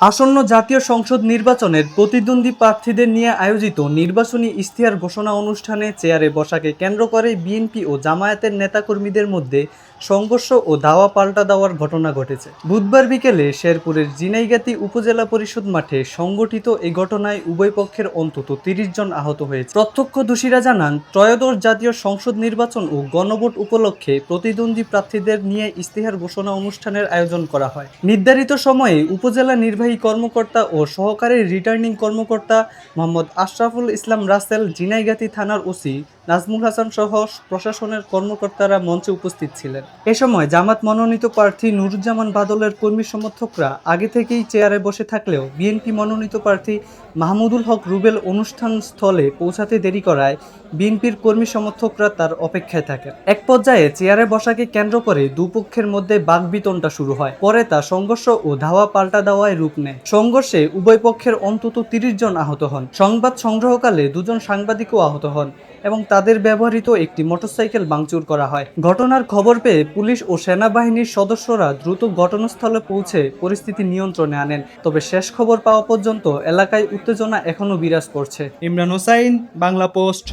আসন্ন জাতীয় সংসদ নির্বাচনের প্রতিদ্বন্দ্বী প্রার্থীদের নিয়ে আয়োজিত নির্বাচনী ইশতেহার ঘোষণা অনুষ্ঠানে চেয়ারে বসাকে কেন্দ্র করে বিএনপি ও জামায়াতের নেতাকর্মীদের মধ্যে সংঘর্ষ ও ধাওয়া পাল্টা দেওয়ার ঘটনা ঘটেছে। বুধবার বিকেলে শেরপুরের জিনাইগাতী উপজেলা পরিষদ মাঠে সংঘটিত এই ঘটনায় উভয় পক্ষের অন্তত ৩০ জন আহত হয়েছে। প্রত্যক্ষদর্শীরা জানান, ত্রয়োদশ জাতীয় সংসদ নির্বাচন ও গণভোট উপলক্ষে প্রতিদ্বন্দ্বী প্রার্থীদের নিয়ে ইশতেহার ঘোষণা অনুষ্ঠানের আয়োজন করা হয়। নির্ধারিত সময়ে উপজেলা নির্বাহী কর্মকর্তা ও সহকারী রিটার্নিং কর্মকর্তা মোহাম্মদ আশরাফুল ইসলাম রাসেল, জিনাইগাতী থানার ওসি নাজমুল হাসান সহ প্রশাসনের কর্মকর্তারা মঞ্চে উপস্থিত ছিলেন। এ সময় জামাত মনোনীত প্রার্থী নুরুজ্জামান বাদলের কর্মী সমর্থকরা আগে থেকেই চেয়ারে বসে থাকলেও বিএনপি মনোনীত প্রার্থী মাহমুদুল হক রুবেল অনুষ্ঠান স্থলে পৌঁছাতে দেরি করায় বিএনপির কর্মী সমর্থকরা তার অপেক্ষায় থাকেন। এক পর্যায়ে চেয়ারে বসাকে কেন্দ্র করে দুপক্ষের মধ্যে বাকবিতণ্ডা শুরু হয়। পরে তা সংঘর্ষ ও ধাওয়া পাল্টা দেওয়ায় রূপ নেয়। সংঘর্ষে উভয় পক্ষের অন্তত ৩০ জন আহত হন। সংবাদ সংগ্রহকালে দুজন সাংবাদিকও আহত হন এবং তাদের ব্যবহৃত একটি মোটরসাইকেল ভাঙচুর করা হয়। ঘটনার খবর পেয়ে পুলিশ ও সেনাবাহিনীর সদস্যরা দ্রুত ঘটনাস্থলে পৌঁছে পরিস্থিতি নিয়ন্ত্রণে আনেন। তবে শেষ খবর পাওয়া পর্যন্ত এলাকায় উত্তেজনা এখনও বিরাজ করছে। ইমরান হোসাইন, বাংলা পোস্ট।